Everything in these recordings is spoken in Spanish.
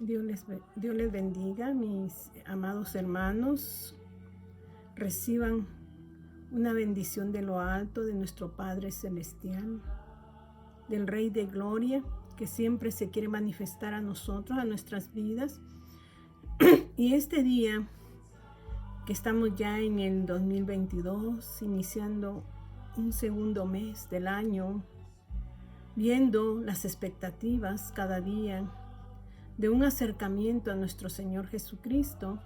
Dios les bendiga, mis amados hermanos. Reciban una bendición de lo alto de nuestro Padre Celestial, del Rey de Gloria, que siempre se quiere manifestar a nosotros, a nuestras vidas. Y este día, que estamos ya en el 2022, iniciando un segundo mes del año, viendo las expectativas cada día de un acercamiento a nuestro Señor Jesucristo.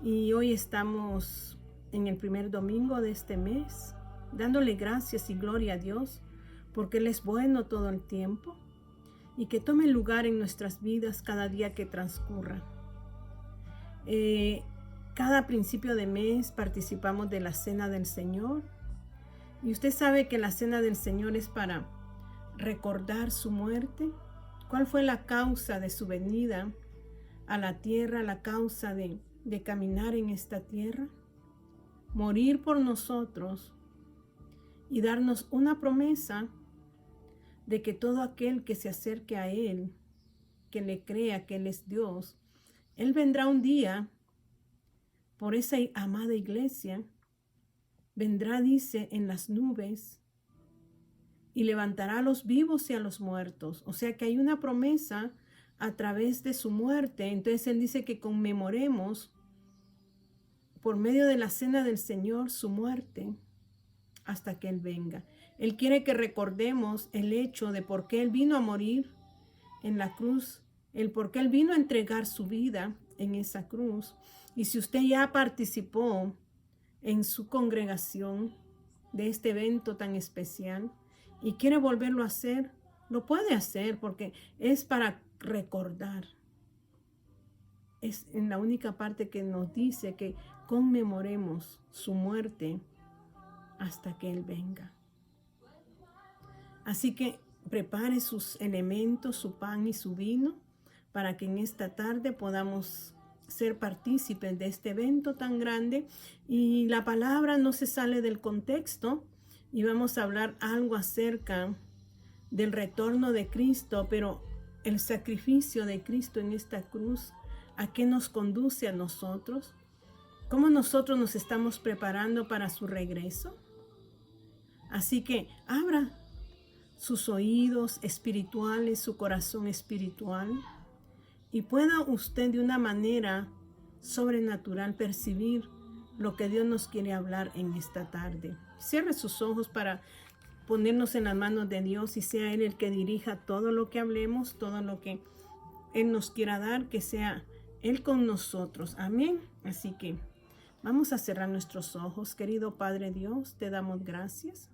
Y hoy estamos en el primer domingo de este mes, dándole gracias y gloria a Dios, porque Él es bueno todo el tiempo y que tome lugar en nuestras vidas cada día que transcurra. Cada principio de mes participamos de la Cena del Señor, y usted sabe que la Cena del Señor es para recordar su muerte. ¿Cuál fue la causa de su venida a la tierra, la causa de caminar en esta tierra? Morir por nosotros y darnos una promesa de que todo aquel que se acerque a Él, que le crea que Él es Dios, Él vendrá un día por esa amada iglesia, vendrá, dice, en las nubes y levantará a los vivos y a los muertos. O sea que hay una promesa a través de su muerte. Entonces Él dice que conmemoremos por medio de la Cena del Señor su muerte hasta que Él venga. Él quiere que recordemos el hecho de por qué Él vino a morir en la cruz, el por qué Él vino a entregar su vida en esa cruz. Y si usted ya participó en su congregación de este evento tan especial y quiere volverlo a hacer, lo puede hacer, porque es para recordar. Es en la única parte que nos dice que conmemoremos su muerte hasta que Él venga. Así que prepare sus elementos, su pan y su vino, para que en esta tarde podamos ser partícipes de este evento tan grande. Y la palabra no se sale del contexto, y vamos a hablar algo acerca del retorno de Cristo, pero el sacrificio de Cristo en esta cruz, ¿a qué nos conduce a nosotros? ¿Cómo nosotros nos estamos preparando para su regreso? Así que abra sus oídos espirituales, su corazón espiritual, y pueda usted de una manera sobrenatural percibir lo que Dios nos quiere hablar en esta tarde. Cierre sus ojos para ponernos en las manos de Dios y sea Él el que dirija todo lo que hablemos, todo lo que Él nos quiera dar, que sea Él con nosotros. Amén. Así que vamos a cerrar nuestros ojos. Querido Padre Dios, te damos gracias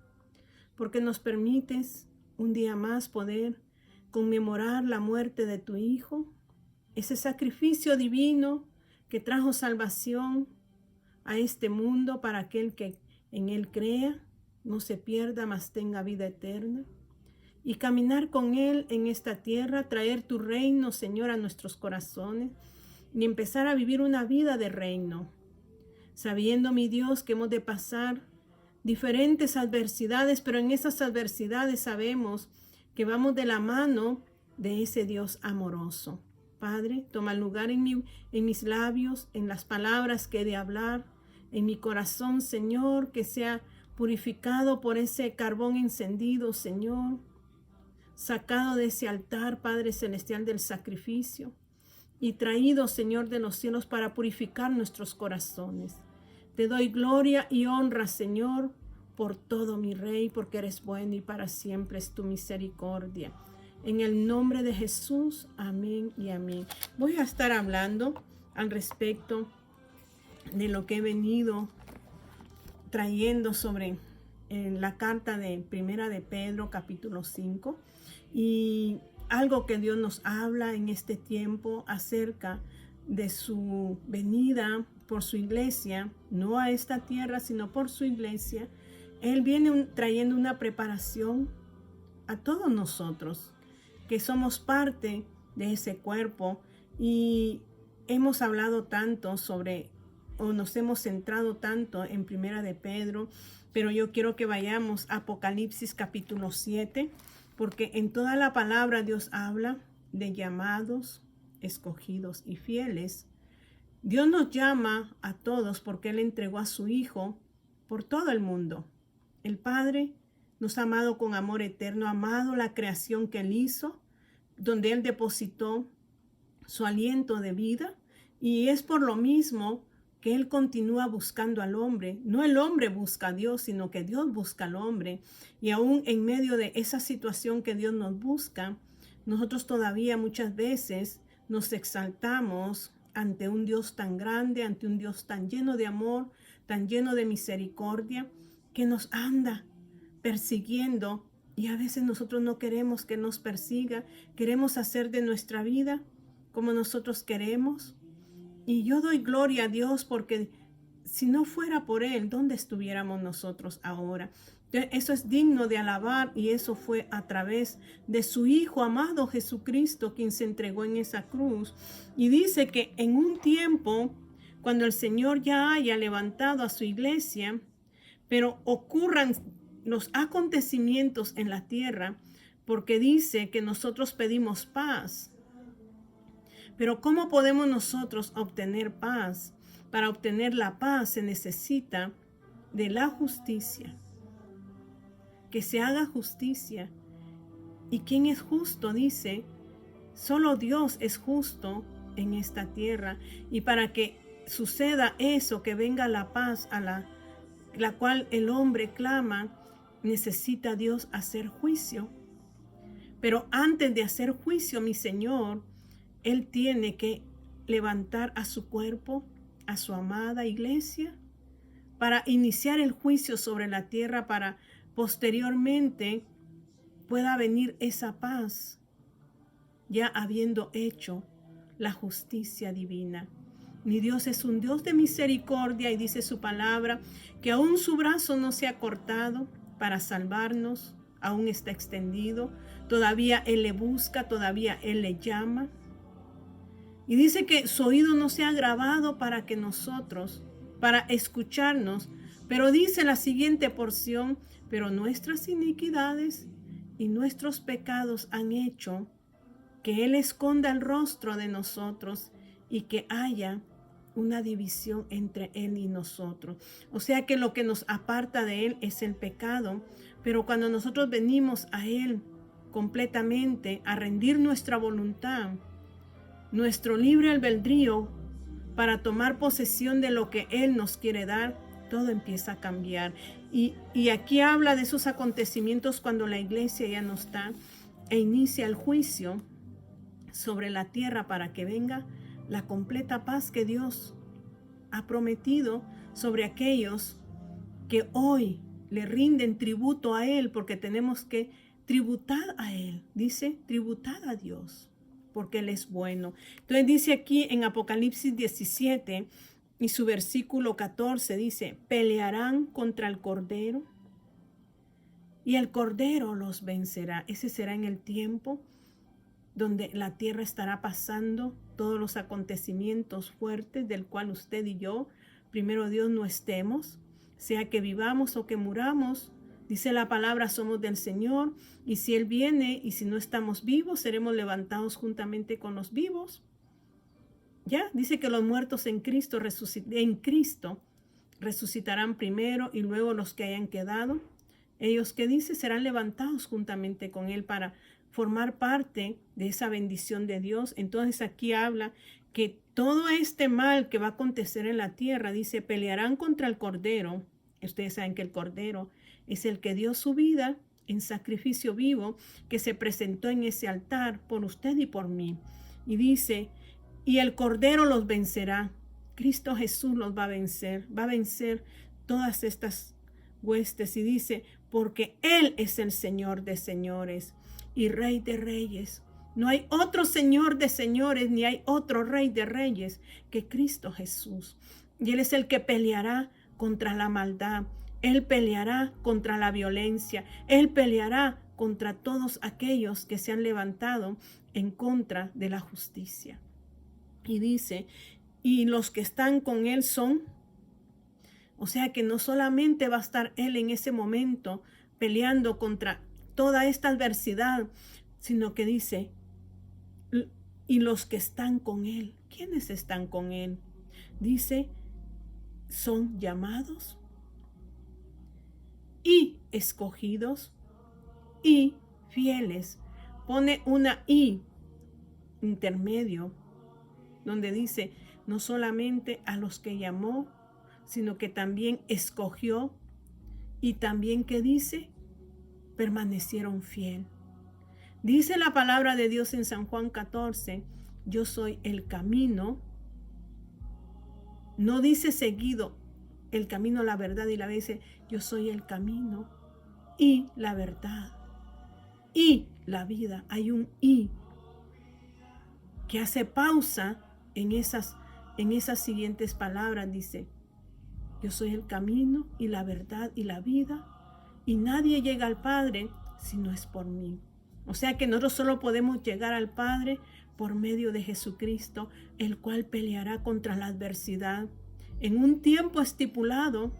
porque nos permites un día más poder conmemorar la muerte de tu Hijo, ese sacrificio divino que trajo salvación a este mundo para aquel que en Él crea, no se pierda, mas tenga vida eterna. Y caminar con Él en esta tierra, traer tu reino, Señor, a nuestros corazones y empezar a vivir una vida de reino, sabiendo, mi Dios, que hemos de pasar diferentes adversidades, pero en esas adversidades sabemos que vamos de la mano de ese Dios amoroso. Padre, toma lugar en mis labios, en las palabras que he de hablar, en mi corazón, Señor, que sea purificado por ese carbón encendido, Señor, sacado de ese altar, Padre Celestial, del sacrificio, y traído, Señor, de los cielos para purificar nuestros corazones. Te doy gloria y honra, Señor, por todo, mi Rey, porque eres bueno y para siempre es tu misericordia. En el nombre de Jesús, amén y amén. Voy a estar hablando al respecto de lo que he venido trayendo sobre la carta de Primera de Pedro, capítulo 5, y algo que Dios nos habla en este tiempo acerca de su venida por su iglesia, no a esta tierra, sino por su iglesia. Él viene trayendo una preparación a todos nosotros, que somos parte de ese cuerpo, y hemos hablado tanto sobre, o nos hemos centrado tanto en Primera de Pedro, pero yo quiero que vayamos a Apocalipsis capítulo 7, porque en toda la palabra Dios habla de llamados, escogidos y fieles. Dios nos llama a todos porque Él entregó a su Hijo por todo el mundo. El Padre nos ha amado con amor eterno, ha amado la creación que Él hizo, donde Él depositó su aliento de vida, y es por lo mismo que Él continúa buscando al hombre. No el hombre busca a Dios, sino que Dios busca al hombre. Y aún en medio de esa situación que Dios nos busca, nosotros todavía muchas veces nos exaltamos ante un Dios tan grande, ante un Dios tan lleno de amor, tan lleno de misericordia, que nos anda persiguiendo, y a veces nosotros no queremos que nos persiga, queremos hacer de nuestra vida como nosotros queremos. Y yo doy gloria a Dios porque si no fuera por Él, ¿dónde estuviéramos nosotros ahora? Eso es digno de alabar, y eso fue a través de su Hijo amado Jesucristo, quien se entregó en esa cruz. Y dice que en un tiempo, cuando el Señor ya haya levantado a su iglesia, pero ocurran los acontecimientos en la tierra, porque dice que nosotros pedimos paz. Pero ¿cómo podemos nosotros obtener paz? Para obtener la paz se necesita de la justicia. Que se haga justicia. ¿Y quién es justo? Dice, solo Dios es justo en esta tierra. Y para que suceda eso, que venga la paz a la cual el hombre clama, necesita Dios hacer juicio. Pero antes de hacer juicio, mi Señor, Él tiene que levantar a su cuerpo, a su amada iglesia, para iniciar el juicio sobre la tierra, para posteriormente pueda venir esa paz, ya habiendo hecho la justicia divina. Mi Dios es un Dios de misericordia, y dice su palabra que aún su brazo no se ha cortado para salvarnos, aún está extendido, todavía Él le busca, todavía Él le llama. Y dice que su oído no se ha agravado para que nosotros, para escucharnos, pero dice la siguiente porción, pero nuestras iniquidades y nuestros pecados han hecho que Él esconda el rostro de nosotros y que haya una división entre Él y nosotros. O sea que lo que nos aparta de Él es el pecado, pero cuando nosotros venimos a Él completamente a rendir nuestra voluntad, nuestro libre albedrío para tomar posesión de lo que Él nos quiere dar, todo empieza a cambiar. Y aquí habla de esos acontecimientos cuando la iglesia ya no está e inicia el juicio sobre la tierra para que venga la completa paz que Dios ha prometido sobre aquellos que hoy le rinden tributo a Él, porque tenemos que tributar a Él. Dice, tributar a Dios, porque Él es bueno. Entonces dice aquí en Apocalipsis 17 y su versículo 14, dice, pelearán contra el Cordero y el Cordero los vencerá. Ese será en el tiempo donde la tierra estará pasando todos los acontecimientos fuertes del cual usted y yo, primero Dios, no estemos, sea que vivamos o que muramos. Dice la palabra, somos del Señor, y si Él viene y si no estamos vivos, seremos levantados juntamente con los vivos. Ya, dice que los muertos en Cristo resucitarán primero, y luego los que hayan quedado, ellos que dice serán levantados juntamente con Él para formar parte de esa bendición de Dios. Entonces aquí habla que todo este mal que va a acontecer en la tierra, dice, pelearán contra el Cordero. Ustedes saben que el Cordero es el que dio su vida en sacrificio vivo, que se presentó en ese altar por usted y por mí. Y dice, y el Cordero los vencerá. Cristo Jesús los va a vencer todas estas huestes. Y dice, porque Él es el Señor de señores y Rey de reyes. No hay otro Señor de señores, ni hay otro Rey de reyes que Cristo Jesús. Y Él es el que peleará contra la maldad. Él peleará contra la violencia. Él peleará contra todos aquellos que se han levantado en contra de la justicia. Y dice, y los que están con Él son, o sea que no solamente va a estar Él en ese momento peleando contra toda esta adversidad, sino que dice, y los que están con él. ¿Quiénes están con él? Dice, son llamados y escogidos y fieles. Pone una I intermedio, donde dice, no solamente a los que llamó, sino que también escogió, y también que dice, permanecieron fiel. Dice la palabra de Dios en San Juan 14, yo soy el camino. No dice seguido el camino, la verdad y la vida, dice, yo soy el camino y la verdad y la vida. Hay un y que hace pausa en esas siguientes palabras. Dice, yo soy el camino y la verdad y la vida, y nadie llega al Padre si no es por mí. O sea que nosotros solo podemos llegar al Padre por medio de Jesucristo, el cual peleará contra la adversidad en un tiempo estipulado,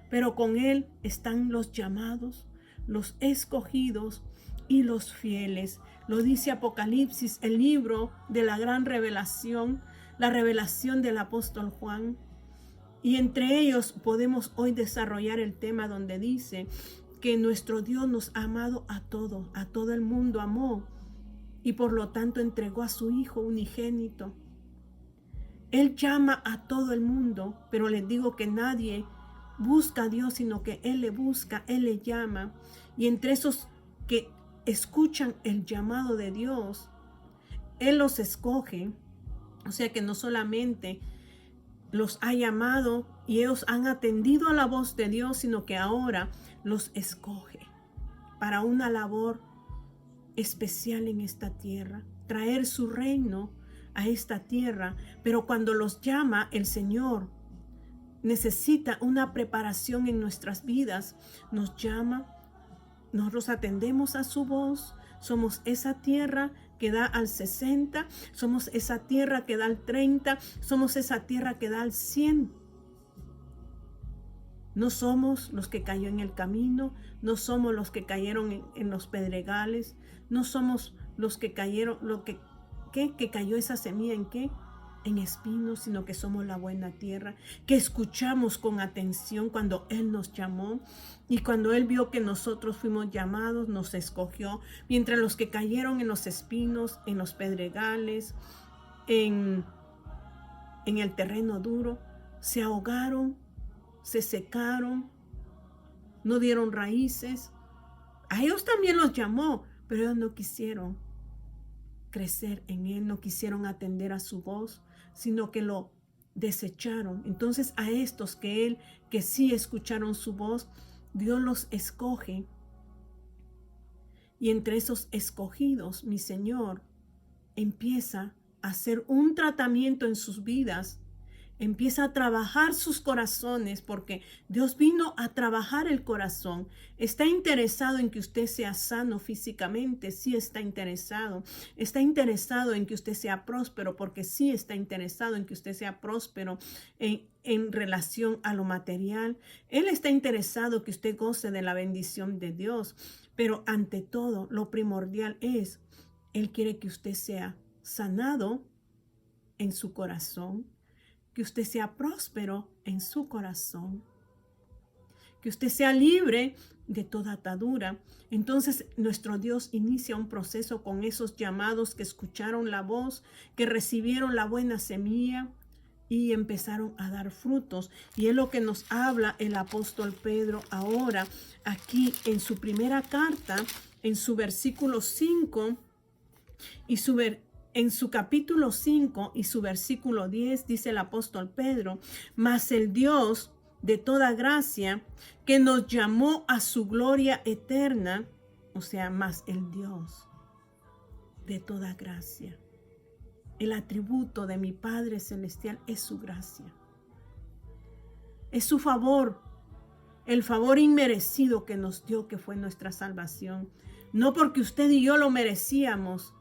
pero con Él están los llamados, los escogidos y los fieles. Lo dice Apocalipsis, el libro de la gran revelación, la revelación del apóstol Juan. Y entre ellos podemos hoy desarrollar el tema donde dice que nuestro Dios nos ha amado a todo el mundo amó, y por lo tanto entregó a su Hijo unigénito. Él llama a todo el mundo, pero les digo que nadie busca a Dios, sino que Él le busca, Él le llama. Y entre esos que escuchan el llamado de Dios, Él los escoge. O sea que no solamente los ha llamado y ellos han atendido a la voz de Dios, sino que ahora los escoge para una labor especial en esta tierra, traer su reino a esta tierra. Pero cuando los llama el Señor, necesita una preparación en nuestras vidas. Nos llama, nosotros atendemos a su voz, somos esa tierra que da al 60, somos esa tierra que da al 30, somos esa tierra que da al 100. No somos los que cayó en el camino, no somos los que cayeron en los pedregales, no somos los que cayeron, que cayó esa semilla en qué, en espinos, sino que somos la buena tierra, que escuchamos con atención cuando Él nos llamó, y cuando Él vio que nosotros fuimos llamados, nos escogió, mientras los que cayeron en los espinos, en los pedregales, en el terreno duro, se ahogaron, se secaron, no dieron raíces. A ellos también los llamó, pero ellos no quisieron crecer en Él, no quisieron atender a su voz, sino que lo desecharon. Entonces a estos que sí escucharon su voz, Dios los escoge. Y entre esos escogidos, mi Señor empieza a hacer un tratamiento en sus vidas, empieza a trabajar sus corazones, porque Dios vino a trabajar el corazón. Está interesado en que usted sea sano físicamente, sí está interesado. Está interesado en que usted sea próspero, porque sí está interesado en que usted sea próspero en relación a lo material. Él está interesado que usted goce de la bendición de Dios, pero ante todo, lo primordial es, Él quiere que usted sea sanado en su corazón, que usted sea próspero en su corazón, que usted sea libre de toda atadura. Entonces nuestro Dios inicia un proceso con esos llamados que escucharon la voz, que recibieron la buena semilla y empezaron a dar frutos. Y es lo que nos habla el apóstol Pedro ahora, aquí en su primera carta, en su versículo 5 y en su capítulo 5 y su versículo 10, dice el apóstol Pedro, mas el Dios de toda gracia, que nos llamó a su gloria eterna, o sea, más el Dios de toda gracia. El atributo de mi Padre Celestial es su gracia. Es su favor, el favor inmerecido que nos dio, que fue nuestra salvación. No porque usted y yo lo merecíamos,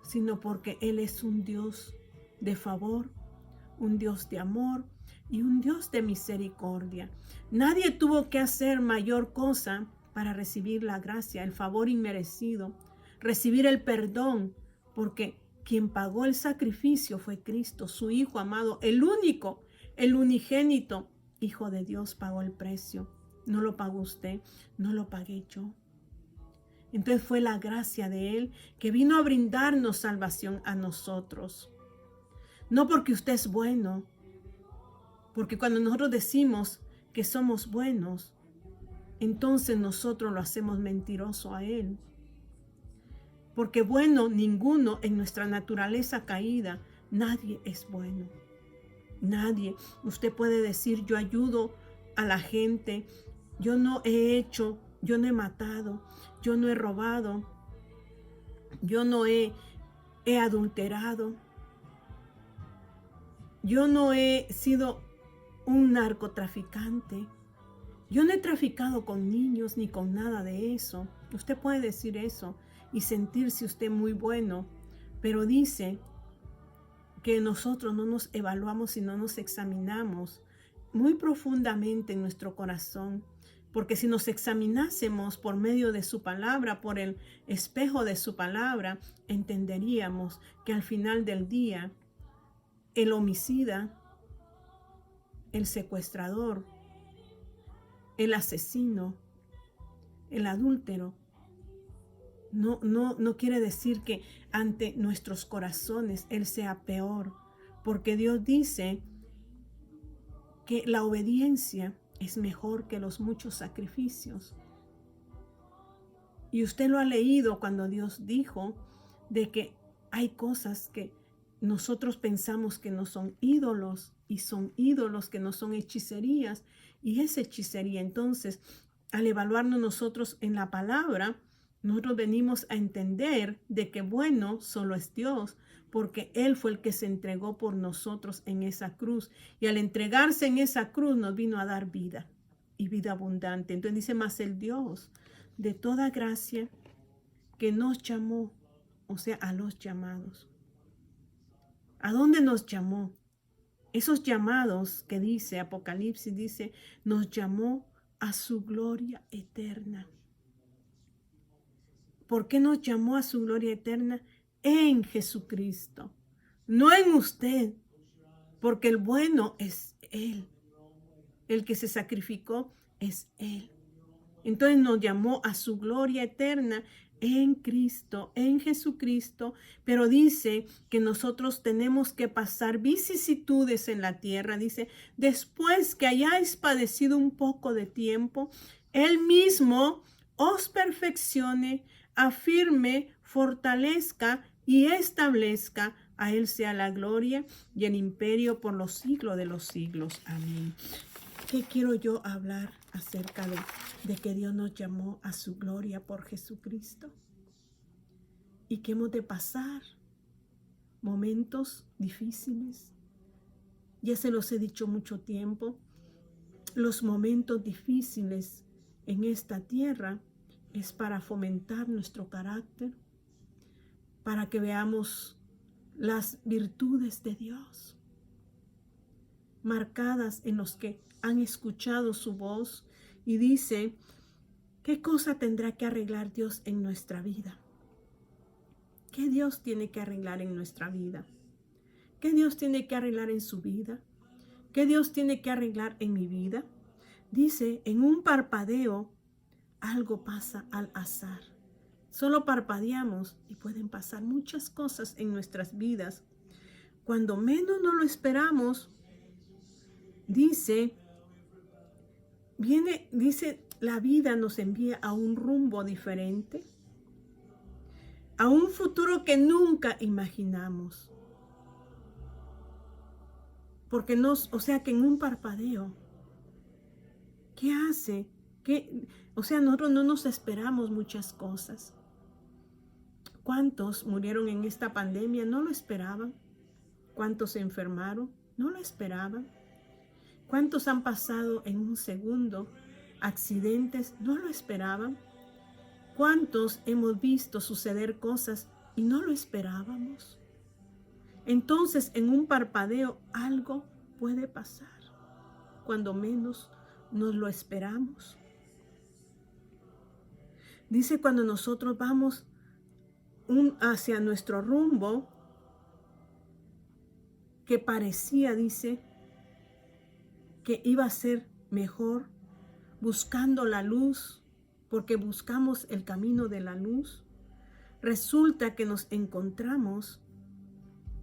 sino porque Él es un Dios de favor, un Dios de amor y un Dios de misericordia. Nadie tuvo que hacer mayor cosa para recibir la gracia, el favor inmerecido, recibir el perdón, porque Quien pagó el sacrificio fue Cristo, su Hijo amado, el único, el unigénito Hijo de Dios pagó el precio. No lo pagó usted, no lo pagué yo. Entonces fue la gracia de Él que vino a brindarnos salvación a nosotros. No porque usted es bueno, porque cuando nosotros decimos que somos buenos, entonces nosotros lo hacemos mentiroso a Él. Porque bueno, ninguno en nuestra naturaleza caída, nadie es bueno. Nadie. Usted puede decir, yo ayudo a la gente, yo no he hecho, yo no he matado, yo no he robado, yo no he adulterado, yo no he sido un narcotraficante, yo no he traficado con niños ni con nada de eso. Usted puede decir eso y sentirse usted muy bueno, pero dice que nosotros no nos evaluamos y no nos examinamos muy profundamente en nuestro corazón, porque si nos examinásemos por medio de su palabra, por el espejo de su palabra, entenderíamos que al final del día el homicida, el secuestrador, el asesino, el adúltero, no quiere decir que ante nuestros corazones Él sea peor, porque Dios dice que la obediencia es mejor que los muchos sacrificios. Y usted lo ha leído cuando Dios dijo de que hay cosas que nosotros pensamos que no son ídolos y son ídolos que no son hechicerías y es hechicería. Entonces, al evaluarnos nosotros en la palabra, nosotros venimos a entender de que bueno solo es Dios, porque Él fue el que se entregó por nosotros en esa cruz. Y al entregarse en esa cruz nos vino a dar vida y vida abundante. Entonces dice, más el Dios de toda gracia que nos llamó, o sea, a los llamados. ¿A dónde nos llamó? Esos llamados que dice Apocalipsis, dice, nos llamó a su gloria eterna. ¿Por qué nos llamó a su gloria eterna? En Jesucristo, no en usted, porque el bueno es Él. El que se sacrificó es Él. Entonces nos llamó a su gloria eterna en Cristo, en Jesucristo, pero dice que nosotros tenemos que pasar vicisitudes en la tierra. Dice, después que hayáis padecido un poco de tiempo, Él mismo os perfeccione, afirme, fortalezca y establezca. A Él sea la gloria y el imperio por los siglos de los siglos. Amén. ¿Qué quiero yo hablar acerca de que Dios nos llamó a su gloria por Jesucristo? Y que hemos de pasar momentos difíciles. Ya se los he dicho mucho tiempo. Los momentos difíciles en esta tierra es para fomentar nuestro carácter, para que veamos las virtudes de Dios marcadas en los que han escuchado su voz. Y dice, ¿qué cosa tendrá que arreglar Dios en nuestra vida? ¿Qué Dios tiene que arreglar en nuestra vida? ¿Qué Dios tiene que arreglar en su vida? ¿Qué Dios tiene que arreglar en mi vida? Dice, en un parpadeo algo pasa al azar. Solo parpadeamos y pueden pasar muchas cosas en nuestras vidas. Cuando menos no lo esperamos, dice, la vida nos envía a un rumbo diferente, a un futuro que nunca imaginamos. Porque o sea que en un parpadeo, ¿qué hace? Nosotros no nos esperamos muchas cosas. ¿Cuántos murieron en esta pandemia? No lo esperaban. ¿Cuántos se enfermaron? No lo esperaban. ¿Cuántos han pasado en un segundo accidentes? No lo esperaban. ¿Cuántos hemos visto suceder cosas y no lo esperábamos? Entonces, en un parpadeo algo puede pasar cuando menos nos lo esperamos. Dice, cuando nosotros vamos hacia nuestro rumbo, que parecía, dice, que iba a ser mejor, buscando la luz, porque buscamos el camino de la luz, resulta que nos encontramos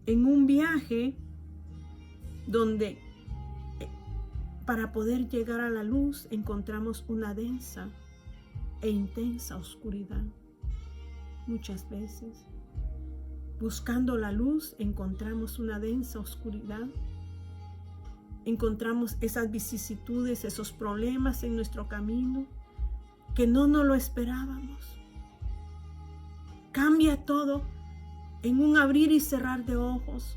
en un viaje donde para poder llegar a la luz encontramos una densa e intensa oscuridad. Muchas veces, buscando la luz, encontramos una densa oscuridad. Encontramos esas vicisitudes, esos problemas en nuestro camino que no nos lo esperábamos. Cambia todo en un abrir y cerrar de ojos.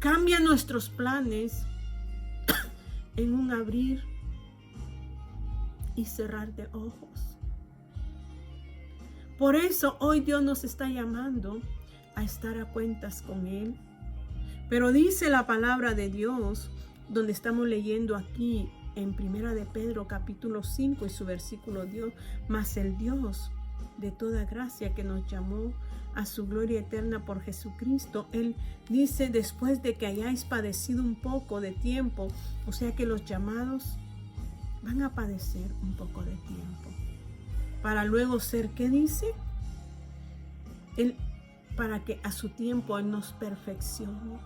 Cambia nuestros planes en un abrir y cerrar de ojos. Por eso hoy Dios nos está llamando a estar a cuentas con Él. Pero dice la palabra de Dios, donde estamos leyendo aquí en Primera de Pedro capítulo 5 y su versículo 10, mas el Dios de toda gracia que nos llamó a su gloria eterna por Jesucristo, Él dice, después de que hayáis padecido un poco de tiempo, o sea que los llamados van a padecer un poco de tiempo, para luego ser, ¿qué dice? Él, para que a su tiempo Él nos perfeccione,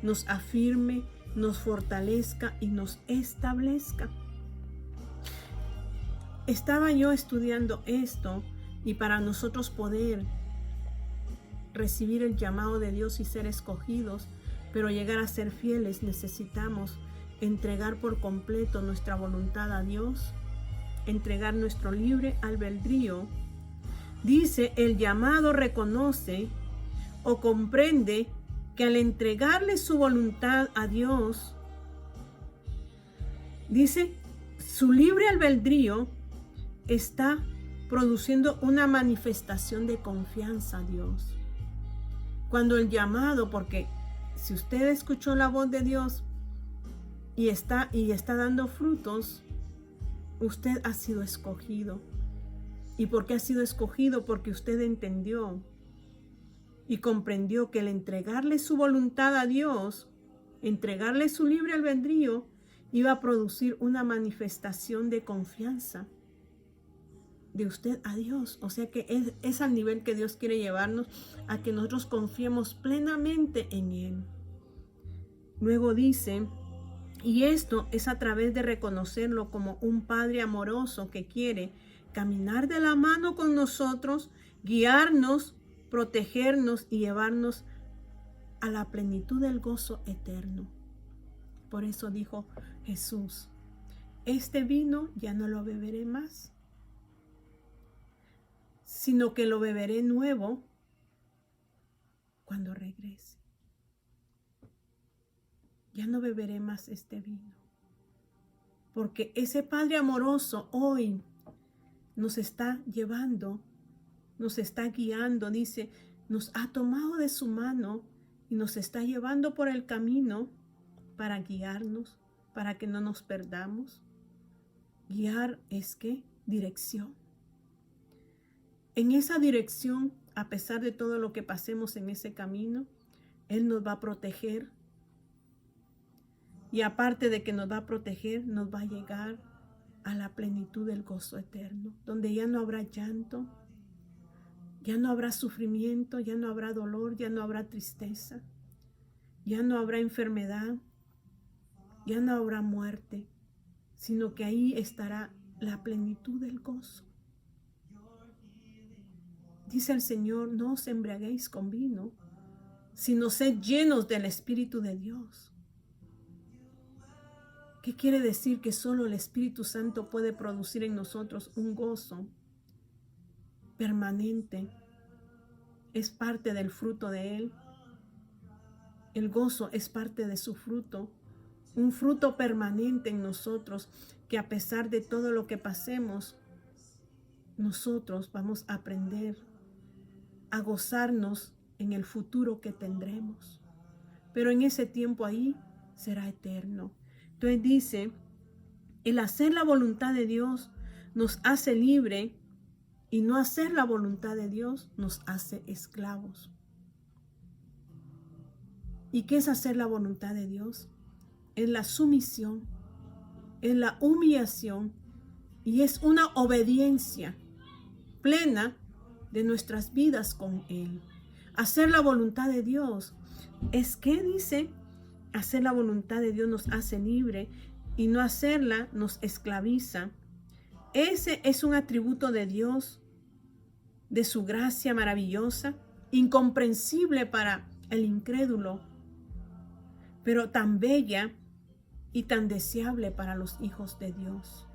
nos afirme, nos fortalezca y nos establezca. Estaba yo estudiando esto y para nosotros poder recibir el llamado de Dios y ser escogidos, pero llegar a ser fieles, necesitamos entregar por completo nuestra voluntad a Dios, entregar nuestro libre albedrío. Dice, el llamado reconoce o comprende que al entregarle su voluntad a Dios, dice, su libre albedrío está produciendo una manifestación de confianza a Dios. Cuando el llamado, porque si usted escuchó la voz de Dios y está dando frutos, usted ha sido escogido. ¿Y por qué ha sido escogido? Porque usted entendió y comprendió que el entregarle su voluntad a Dios, entregarle su libre albedrío, iba a producir una manifestación de confianza de usted a Dios. O sea que es al nivel que Dios quiere llevarnos, a que nosotros confiemos plenamente en Él. Luego dice, y esto es a través de reconocerlo como un Padre amoroso que quiere caminar de la mano con nosotros, guiarnos, protegernos y llevarnos a la plenitud del gozo eterno. Por eso dijo Jesús, este vino ya no lo beberé más, sino que lo beberé nuevo cuando regrese. Ya no beberé más este vino, porque ese Padre amoroso hoy nos está llevando, nos está guiando, dice, nos ha tomado de su mano y nos está llevando por el camino para guiarnos, para que no nos perdamos. Guiar es ¿qué? Dirección. En esa dirección, a pesar de todo lo que pasemos en ese camino, Él nos va a proteger. Y aparte de que nos va a proteger, nos va a llegar a la plenitud del gozo eterno, donde ya no habrá llanto, ya no habrá sufrimiento, ya no habrá dolor, ya no habrá tristeza, ya no habrá enfermedad, ya no habrá muerte, sino que ahí estará la plenitud del gozo. Dice el Señor, no os embriaguéis con vino, sino sed llenos del Espíritu de Dios. ¿Qué quiere decir? Que solo el Espíritu Santo puede producir en nosotros un gozo permanente. Es parte del fruto de Él. El gozo es parte de su fruto. Un fruto permanente en nosotros, que a pesar de todo lo que pasemos, nosotros vamos a aprender a gozarnos en el futuro que tendremos. Pero en ese tiempo ahí será eterno. Entonces dice, el hacer la voluntad de Dios nos hace libre y no hacer la voluntad de Dios nos hace esclavos. ¿Y qué es hacer la voluntad de Dios? Es la sumisión, es la humillación y es una obediencia plena de nuestras vidas con Él. Hacer la voluntad de Dios es que dice, hacer la voluntad de Dios nos hace libre y no hacerla nos esclaviza. Ese es un atributo de Dios, de su gracia maravillosa, incomprensible para el incrédulo, pero tan bella y tan deseable para los hijos de Dios.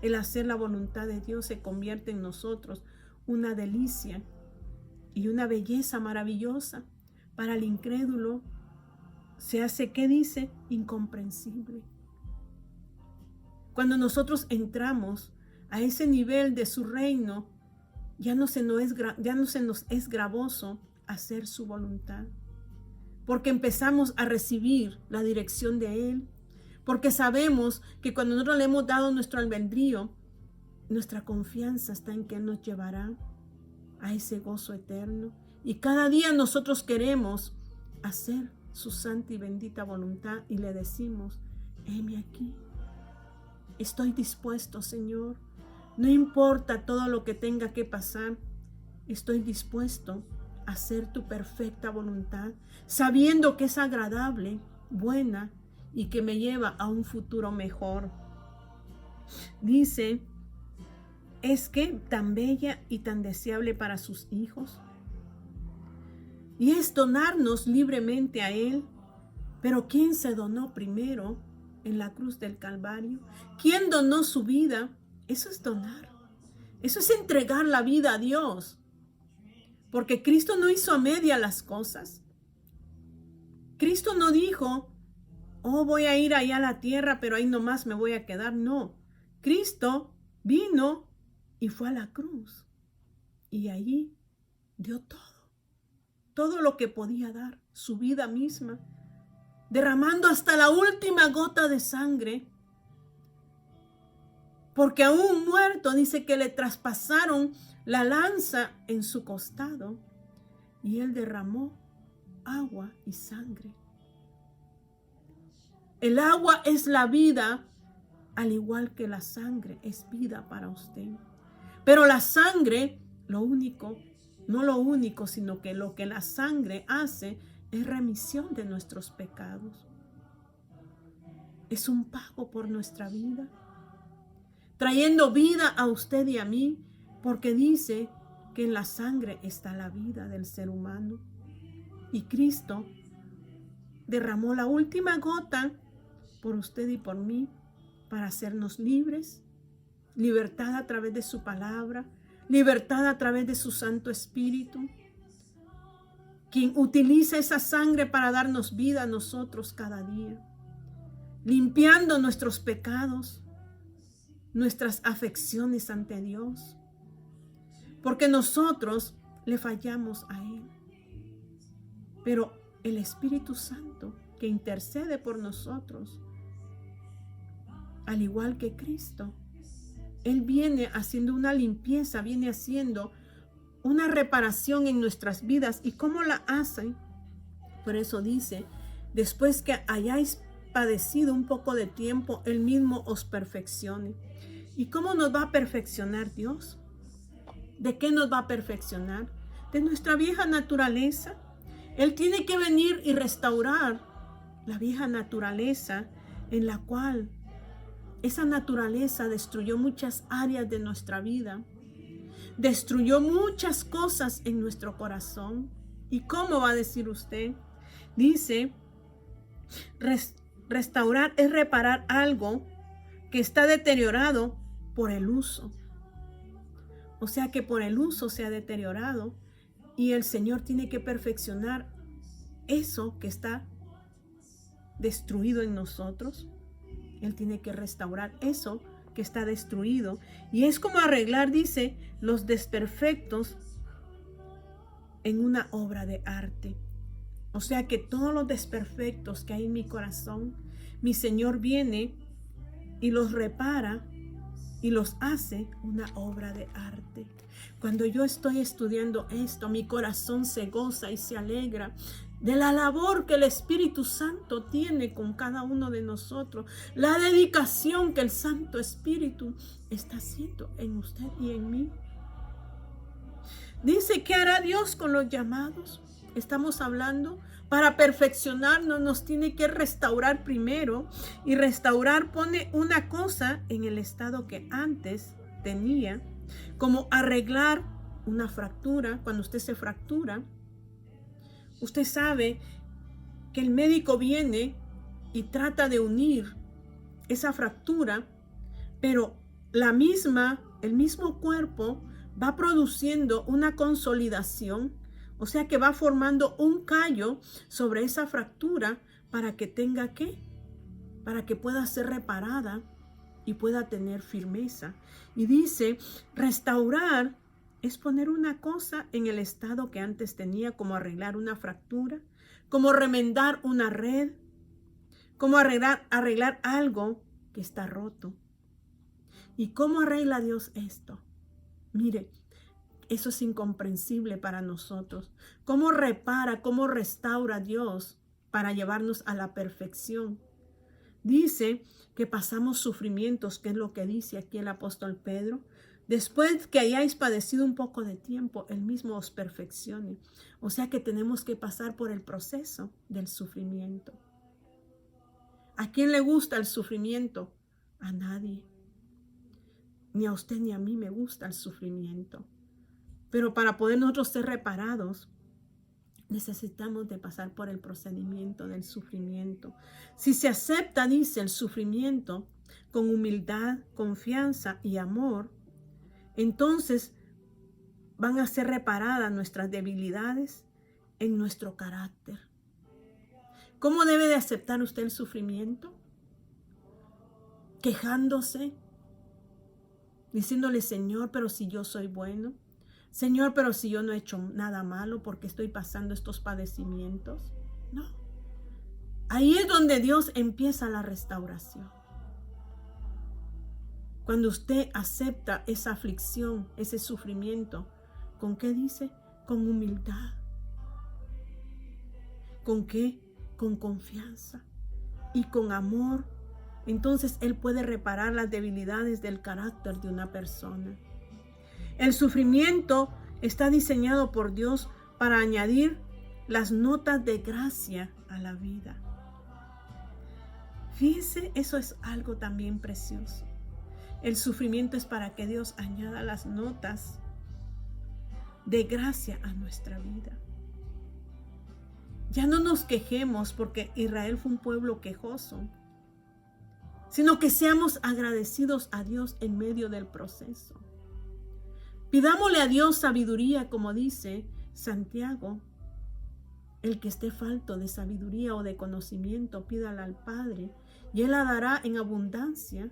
El hacer la voluntad de Dios se convierte en nosotros una delicia y una belleza maravillosa. Para el incrédulo se hace, ¿qué dice? Incomprensible. Cuando nosotros entramos a ese nivel de su reino, ya no se nos es gravoso hacer su voluntad, porque empezamos a recibir la dirección de Él, porque sabemos que cuando nosotros le hemos dado nuestro albedrío, nuestra confianza está en que Él nos llevará a ese gozo eterno. Y cada día nosotros queremos hacer su santa y bendita voluntad y le decimos, heme aquí, estoy dispuesto, Señor. No importa todo lo que tenga que pasar, estoy dispuesto a hacer tu perfecta voluntad, sabiendo que es agradable, buena y que me lleva a un futuro mejor. Dice, es que tan bella y tan deseable para sus hijos. Y es donarnos libremente a Él. Pero ¿quién se donó primero en la cruz del Calvario? ¿Quién donó su vida? Eso es donar. Eso es entregar la vida a Dios. Porque Cristo no hizo a media las cosas. Cristo no dijo, oh, voy a ir allá a la tierra, pero ahí nomás me voy a quedar. No. Cristo vino y fue a la cruz. Y allí dio todo. Todo lo que podía dar, su vida misma, derramando hasta la última gota de sangre, porque aún muerto dice que le traspasaron la lanza en su costado y Él derramó agua y sangre. El agua es la vida, al igual que la sangre es vida para usted. Pero la sangre, no lo único, sino que lo que la sangre hace es remisión de nuestros pecados. Es un pago por nuestra vida, trayendo vida a usted y a mí, porque dice que en la sangre está la vida del ser humano. Y Cristo derramó la última gota por usted y por mí para hacernos libres, libertad a través de su palabra, libertad a través de su Santo Espíritu, quien utiliza esa sangre para darnos vida a nosotros cada día, limpiando nuestros pecados, nuestras afecciones ante Dios, porque nosotros le fallamos a Él. Pero el Espíritu Santo que intercede por nosotros, al igual que Cristo, Él viene haciendo una limpieza, viene haciendo una reparación en nuestras vidas. ¿Y cómo la hace? Por eso dice, después que hayáis padecido un poco de tiempo, Él mismo os perfeccione. ¿Y cómo nos va a perfeccionar Dios? ¿De qué nos va a perfeccionar? De nuestra vieja naturaleza. Él tiene que venir y restaurar la vieja naturaleza en la cual esa naturaleza destruyó muchas áreas de nuestra vida, destruyó muchas cosas en nuestro corazón. ¿Y cómo va a decir usted? Dice, restaurar es reparar algo que está deteriorado por el uso. O sea que por el uso se ha deteriorado y el Señor tiene que perfeccionar eso que está destruido en nosotros. Él tiene que restaurar eso que está destruido. Y es como arreglar, dice, los desperfectos en una obra de arte. O sea que todos los desperfectos que hay en mi corazón, mi Señor viene y los repara y los hace una obra de arte. Cuando yo estoy estudiando esto, mi corazón se goza y se alegra de la labor que el Espíritu Santo tiene con cada uno de nosotros, la dedicación que el Santo Espíritu está haciendo en usted y en mí. Dice, ¿qué hará Dios con los llamados? Estamos hablando, para perfeccionarnos nos tiene que restaurar primero, y restaurar pone una cosa en el estado que antes tenía, como arreglar una fractura. Cuando usted se fractura, usted sabe que el médico viene y trata de unir esa fractura, pero el mismo cuerpo va produciendo una consolidación, o sea que va formando un callo sobre esa fractura para que tenga para que pueda ser reparada y pueda tener firmeza. Y dice, restaurar es poner una cosa en el estado que antes tenía, como arreglar una fractura, como remendar una red, como arreglar algo que está roto. ¿Y cómo arregla Dios esto? Mire, eso es incomprensible para nosotros. ¿Cómo repara, cómo restaura Dios para llevarnos a la perfección? Dice que pasamos sufrimientos, que es lo que dice aquí el apóstol Pedro. Después que hayáis padecido un poco de tiempo, Él mismo os perfeccione. O sea que tenemos que pasar por el proceso del sufrimiento. ¿A quién le gusta el sufrimiento? A nadie. Ni a usted ni a mí me gusta el sufrimiento. Pero para poder nosotros ser reparados, necesitamos de pasar por el procedimiento del sufrimiento. Si se acepta, dice, el sufrimiento con humildad, confianza y amor, entonces van a ser reparadas nuestras debilidades en nuestro carácter. ¿Cómo debe de aceptar usted el sufrimiento? Quejándose, diciéndole, Señor, pero si yo soy bueno. Señor, pero si yo no he hecho nada malo, porque estoy pasando estos padecimientos. No. Ahí es donde Dios empieza la restauración. Cuando usted acepta esa aflicción, ese sufrimiento, ¿con qué dice? Con humildad. ¿Con qué? Con confianza y con amor. Entonces Él puede reparar las debilidades del carácter de una persona. El sufrimiento está diseñado por Dios para añadir las notas de gracia a la vida. Fíjese, eso es algo también precioso. El sufrimiento es para que Dios añada las notas de gracia a nuestra vida. Ya no nos quejemos porque Israel fue un pueblo quejoso, sino que seamos agradecidos a Dios en medio del proceso. Pidámosle a Dios sabiduría, como dice Santiago. El que esté falto de sabiduría o de conocimiento, pídala al Padre, y Él la dará en abundancia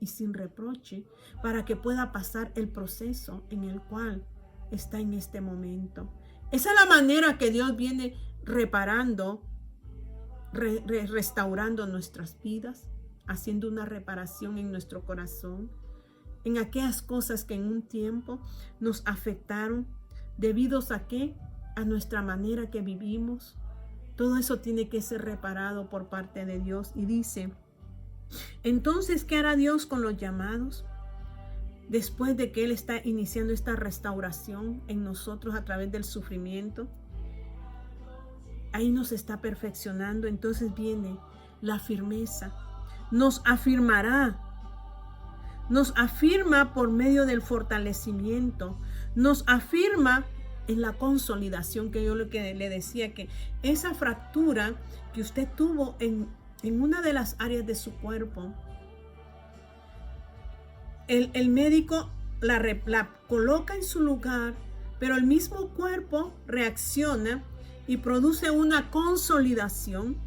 y sin reproche, para que pueda pasar el proceso en el cual está en este momento. Esa es la manera que Dios viene reparando, restaurando nuestras vidas, haciendo una reparación en nuestro corazón, en aquellas cosas que en un tiempo nos afectaron, debido a qué, a nuestra manera que vivimos. Todo eso tiene que ser reparado por parte de Dios. Y dice, entonces, ¿qué hará Dios con los llamados? Después de que Él está iniciando esta restauración en nosotros a través del sufrimiento, ahí nos está perfeccionando. Entonces viene la firmeza. Nos afirmará. Nos afirma por medio del fortalecimiento. Nos afirma en la consolidación, que yo lo que le decía, que esa fractura que usted tuvo en una de las áreas de su cuerpo, el médico la coloca en su lugar, pero el mismo cuerpo reacciona y produce una consolidación,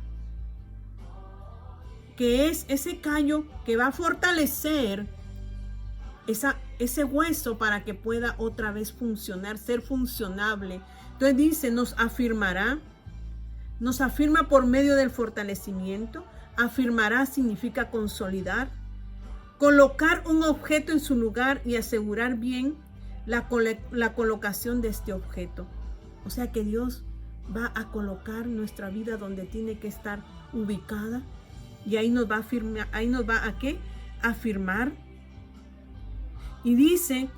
que es ese callo que va a fortalecer ese hueso para que pueda otra vez funcionar, ser funcionable. Entonces dice, nos afirmará, nos afirma por medio del fortalecimiento. Afirmará significa consolidar. colocar un objeto en su lugar y asegurar bien la colocación de este objeto. O sea que Dios va a colocar nuestra vida donde tiene que estar ubicada, y ahí nos va a afirmar, ¿a qué? Afirmar. Y dice,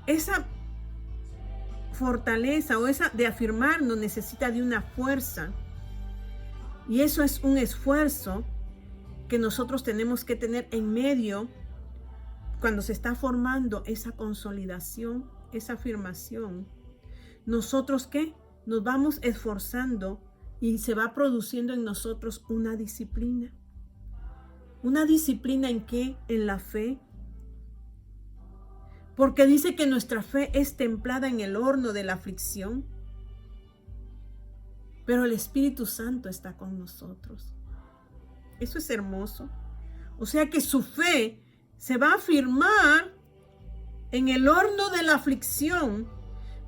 esa fortaleza o esa de afirmarnos necesita de una fuerza, y eso es un esfuerzo que nosotros tenemos que tener en medio cuando se está formando esa consolidación, esa afirmación. Nosotros ¿qué? Nos vamos esforzando y se va produciendo en nosotros una disciplina. ¿Una disciplina en qué? En la fe. Porque dice que nuestra fe es templada en el horno de la aflicción. Pero el Espíritu Santo está con nosotros. Eso es hermoso. O sea que su fe se va a afirmar en el horno de la aflicción,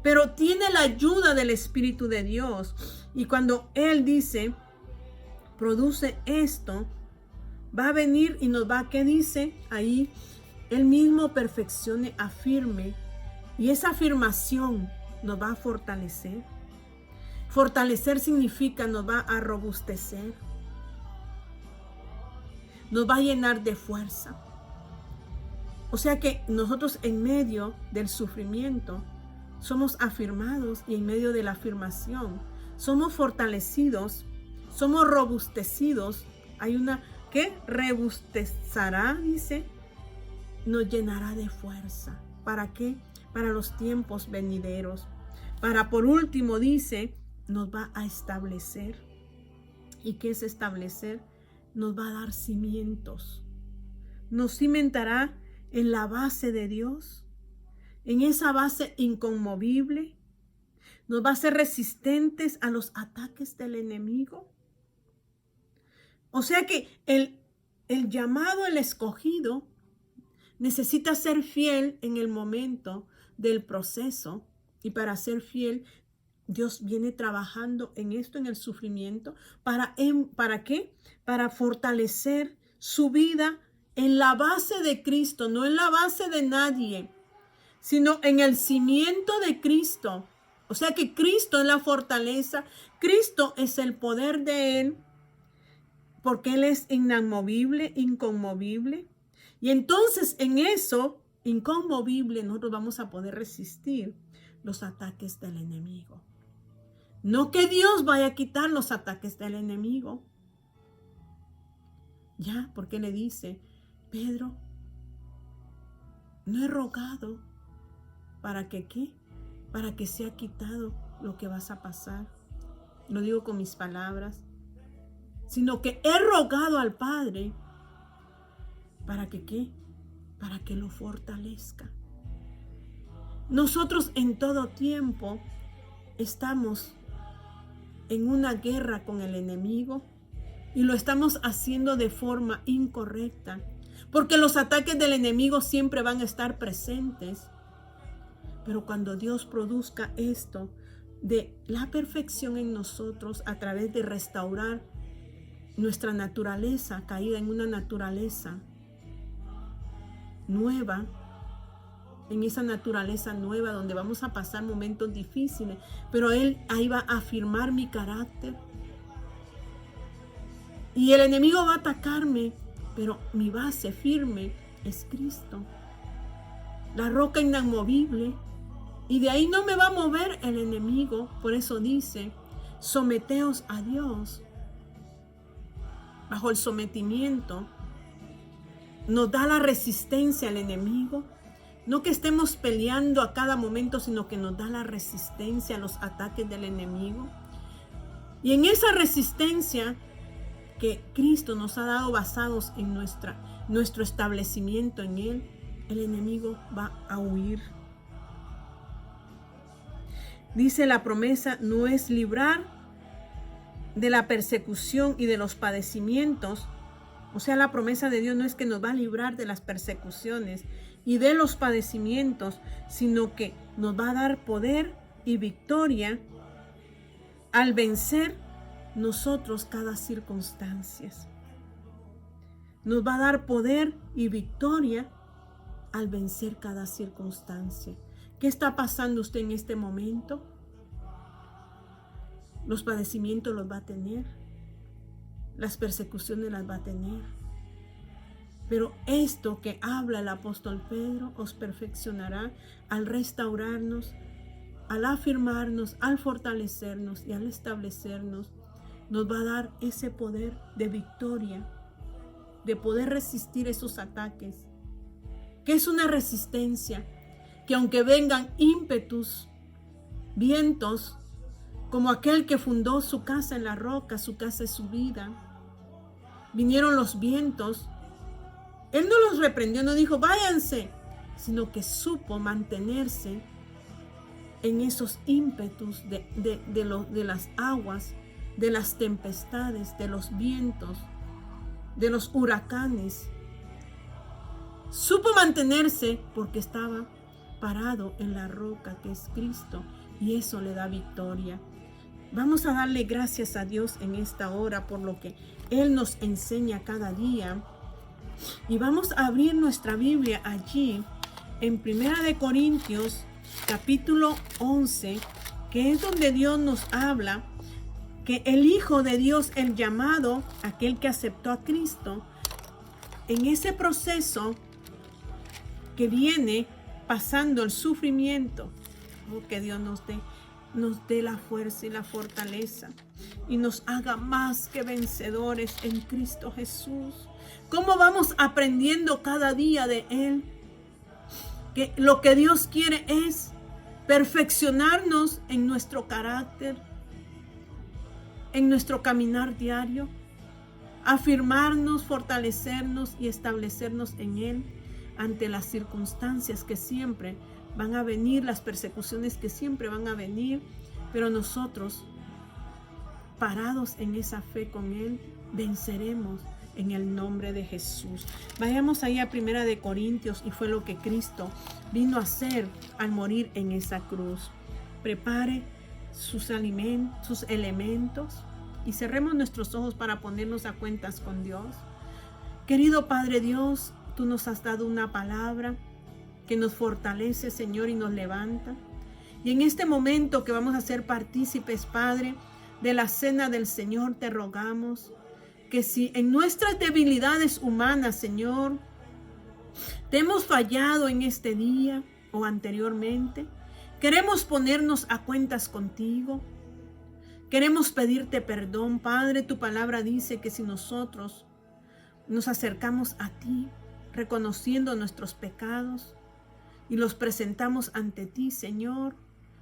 pero tiene la ayuda del Espíritu de Dios. Y cuando Él dice, produce esto, va a venir y nos va, ¿qué dice? Ahí, Él mismo perfeccione, afirme. Y esa afirmación nos va a fortalecer. Fortalecer significa nos va a robustecer. Nos va a llenar de fuerza. O sea que nosotros en medio del sufrimiento somos afirmados, y en medio de la afirmación somos fortalecidos, somos robustecidos. Hay una que robustezará, dice, nos llenará de fuerza. ¿Para qué? Para los tiempos venideros. Para, por último, dice, nos va a establecer. ¿Y qué es establecer? Nos va a dar cimientos. Nos cimentará en la base de Dios, en esa base inconmovible. Nos va a hacer resistentes a los ataques del enemigo. O sea que el llamado, el escogido, necesita ser fiel en el momento del proceso. Y para ser fiel, Dios viene trabajando en esto, en el sufrimiento. ¿Para qué? Para fortalecer su vida en la base de Cristo, no en la base de nadie, sino en el cimiento de Cristo. O sea que Cristo es la fortaleza, Cristo es el poder de Él, porque Él es inamovible, inconmovible. Y entonces en eso, inconmovible, nosotros vamos a poder resistir los ataques del enemigo. No que Dios vaya a quitar los ataques del enemigo. Ya, porque le dice, Pedro, no he rogado para que ¿qué? Para que sea quitado lo que vas a pasar. Lo digo con mis palabras. Sino que he rogado al Padre para que ¿qué? Para que lo fortalezca. Nosotros en todo tiempo estamos en una guerra con el enemigo, y lo estamos haciendo de forma incorrecta, porque los ataques del enemigo siempre van a estar presentes. Pero cuando Dios produzca esto de la perfección en nosotros a través de restaurar nuestra naturaleza caída en una naturaleza nueva, en esa naturaleza nueva donde vamos a pasar momentos difíciles, pero Él ahí va a afirmar mi carácter. Y el enemigo va a atacarme, pero mi base firme es Cristo, la roca inamovible. Y de ahí no me va a mover el enemigo. Por eso dice, someteos a Dios. Bajo el sometimiento nos da la resistencia al enemigo. No que estemos peleando a cada momento, sino que nos da la resistencia a los ataques del enemigo. Y en esa resistencia que Cristo nos ha dado basados en nuestro establecimiento en Él, el enemigo va a huir. Dice la promesa, no es librar de la persecución y de los padecimientos. O sea, la promesa de Dios no es que nos va a librar de las persecuciones y de los padecimientos, sino que nos va a dar poder y victoria al vencer nosotros cada circunstancia. Nos va a dar poder y victoria al vencer cada circunstancia. ¿Qué está pasando usted en este momento? Los padecimientos los va a tener. Las persecuciones las va a tener. Pero esto que habla el apóstol Pedro os perfeccionará al restaurarnos, al afirmarnos, al fortalecernos y al establecernos. Nos va a dar ese poder de victoria, de poder resistir esos ataques. ¿Qué es una resistencia? Que aunque vengan ímpetus, vientos, como aquel que fundó su casa en la roca, su casa es su vida. Vinieron los vientos. Él no los reprendió, no dijo, váyanse, sino que supo mantenerse en esos ímpetus de las aguas, de las tempestades, de los vientos, de los huracanes. Supo mantenerse porque estaba parado en la roca que es Cristo, y eso le da victoria. Vamos a darle gracias a Dios en esta hora por lo que Él nos enseña cada día. Y vamos a abrir nuestra Biblia allí en 1 Corintios capítulo 11, que es donde Dios nos habla que el Hijo de Dios, el llamado, aquel que aceptó a Cristo, en ese proceso que viene pasando el sufrimiento, que Dios nos dé la fuerza y la fortaleza y nos haga más que vencedores en Cristo Jesús. ¿Cómo vamos aprendiendo cada día de Él? Que lo que Dios quiere es perfeccionarnos en nuestro carácter, en nuestro caminar diario, afirmarnos, fortalecernos y establecernos en Él ante las circunstancias que siempre van a venir, las persecuciones que siempre van a venir, pero nosotros, parados en esa fe con Él, venceremos en el nombre de Jesús. Vayamos ahí a 1 Corintios, y fue lo que Cristo vino a hacer al morir en esa cruz. Prepare sus alimentos, sus elementos, y cerremos nuestros ojos para ponernos a cuentas con Dios. Querido Padre Dios, tú nos has dado una palabra que nos fortalece, Señor, y nos levanta. Y en este momento que vamos a ser partícipes, Padre, de la cena del Señor, te rogamos que si en nuestras debilidades humanas, Señor, te hemos fallado en este día o anteriormente, queremos ponernos a cuentas contigo. Queremos pedirte perdón, Padre. Tu palabra dice que si nosotros nos acercamos a ti, reconociendo nuestros pecados y los presentamos ante ti, Señor,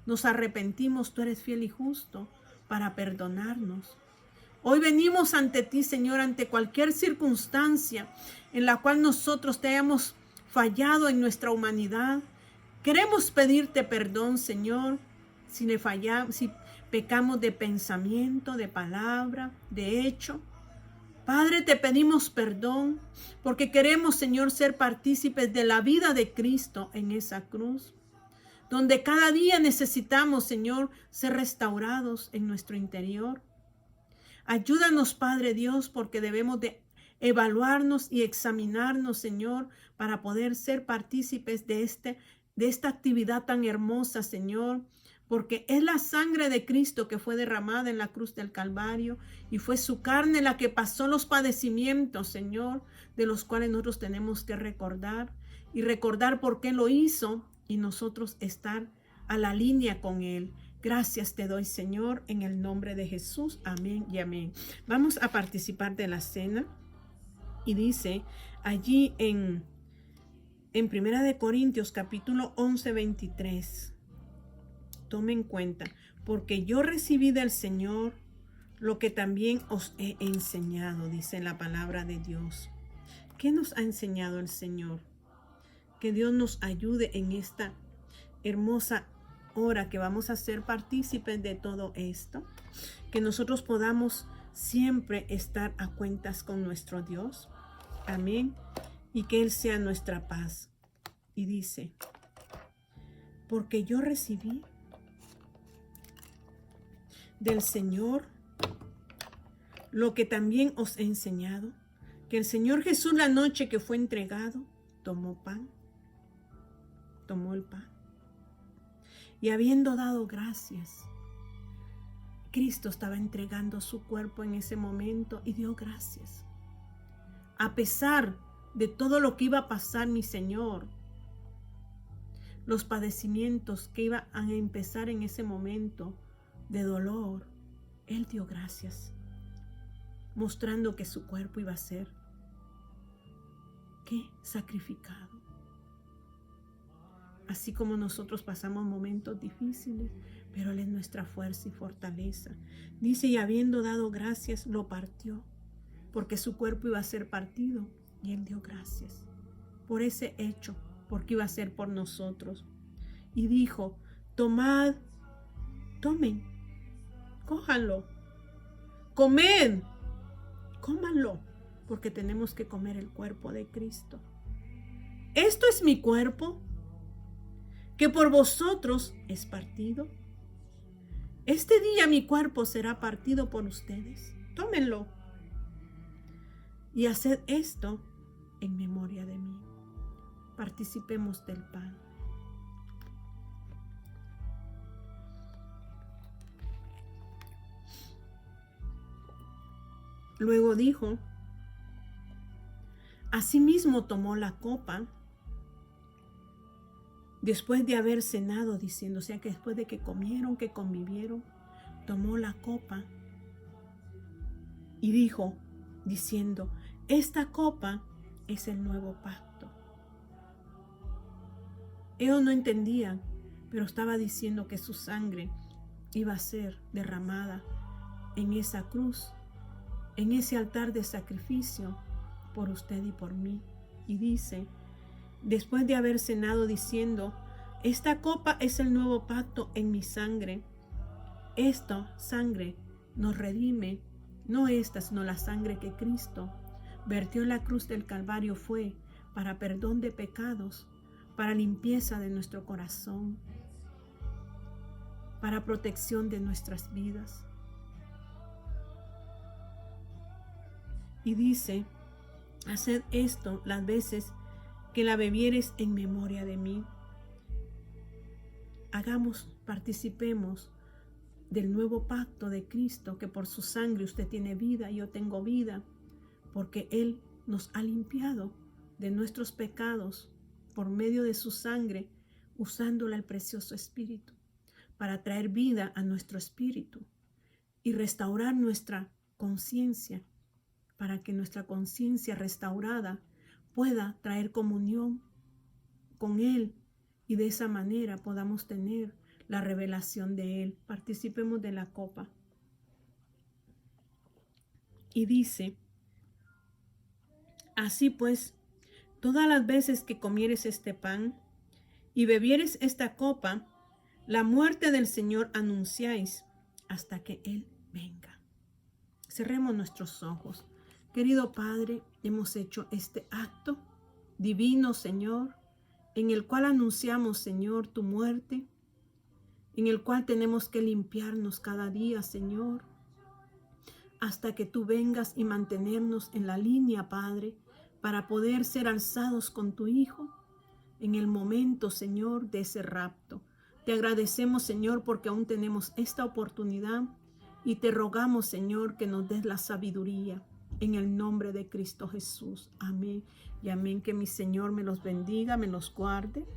nos arrepentimos, tú eres fiel y justo para perdonarnos. Hoy venimos ante ti, Señor, ante cualquier circunstancia en la cual nosotros te hayamos fallado en nuestra humanidad. Queremos pedirte perdón, Señor, si pecamos de pensamiento, de palabra, de hecho. Padre, te pedimos perdón porque queremos, Señor, ser partícipes de la vida de Cristo en esa cruz, donde cada día necesitamos, Señor, ser restaurados en nuestro interior. Ayúdanos, Padre Dios, porque debemos de evaluarnos y examinarnos, Señor, para poder ser partícipes de esta actividad tan hermosa, Señor, porque es la sangre de Cristo que fue derramada en la cruz del Calvario y fue su carne la que pasó los padecimientos, Señor, de los cuales nosotros tenemos que recordar y recordar por qué lo hizo y nosotros estar a la línea con Él. Gracias te doy, Señor, en el nombre de Jesús. Amén y amén. Vamos a participar de la cena. Y dice allí en 1 Corintios capítulo 11, 23. Tome en cuenta, porque yo recibí del Señor lo que también os he enseñado, dice la palabra de Dios. ¿Qué nos ha enseñado el Señor? Que Dios nos ayude en esta hermosa hora que vamos a ser partícipes de todo esto, que nosotros podamos siempre estar a cuentas con nuestro Dios. Amén. Y que Él sea nuestra paz. Y dice, porque yo recibí del Señor lo que también os he enseñado, que el Señor Jesús, la noche que fue entregado, tomó el pan. Y habiendo dado gracias, Cristo estaba entregando su cuerpo en ese momento y dio gracias. A pesar de todo lo que iba a pasar, mi Señor, los padecimientos que iban a empezar en ese momento de dolor, Él dio gracias, mostrando que su cuerpo iba a ser, ¿qué? Sacrificado. Así como nosotros pasamos momentos difíciles, pero Él es nuestra fuerza y fortaleza. Dice, y habiendo dado gracias, lo partió, porque su cuerpo iba a ser partido, y Él dio gracias por ese hecho, porque iba a ser por nosotros. Y dijo, tomad, tomen, cójanlo, comed, cómanlo, porque tenemos que comer el cuerpo de Cristo. Esto es mi cuerpo, que por vosotros es partido. Este día mi cuerpo será partido por ustedes. Tómenlo y haced esto en memoria de mí. Participemos del pan. Luego dijo, asimismo tomó la copa, después de haber cenado, diciendo, o sea que después de que comieron, que convivieron, tomó la copa y dijo, diciendo, esta copa es el nuevo pacto. Ellos no entendían, pero estaba diciendo que su sangre iba a ser derramada en esa cruz, en ese altar de sacrificio por usted y por mí. Y dice, después de haber cenado, diciendo, esta copa es el nuevo pacto en mi sangre. Esta sangre nos redime, no esta, sino la sangre que Cristo vertió en la cruz del Calvario fue para perdón de pecados, para limpieza de nuestro corazón, para protección de nuestras vidas. Y dice, haced esto las veces que la bebieres en memoria de mí. Hagamos, participemos del nuevo pacto de Cristo, que por su sangre usted tiene vida y yo tengo vida, porque Él nos ha limpiado de nuestros pecados por medio de su sangre, usándola el precioso Espíritu, para traer vida a nuestro espíritu y restaurar nuestra conciencia, para que nuestra conciencia restaurada pueda traer comunión con Él y de esa manera podamos tener la revelación de Él. Participemos de la copa. Y dice, así pues, todas las veces que comieres este pan y bebieres esta copa, la muerte del Señor anunciáis hasta que Él venga. Cerremos nuestros ojos. Querido Padre, hemos hecho este acto divino, Señor, en el cual anunciamos, Señor, tu muerte, en el cual tenemos que limpiarnos cada día, Señor, hasta que tú vengas y mantenernos en la línea, Padre, para poder ser alzados con tu Hijo en el momento, Señor, de ese rapto. Te agradecemos, Señor, porque aún tenemos esta oportunidad y te rogamos, Señor, que nos des la sabiduría. En el nombre de Cristo Jesús. Amén y amén. Que mi Señor me los bendiga, me los guarde.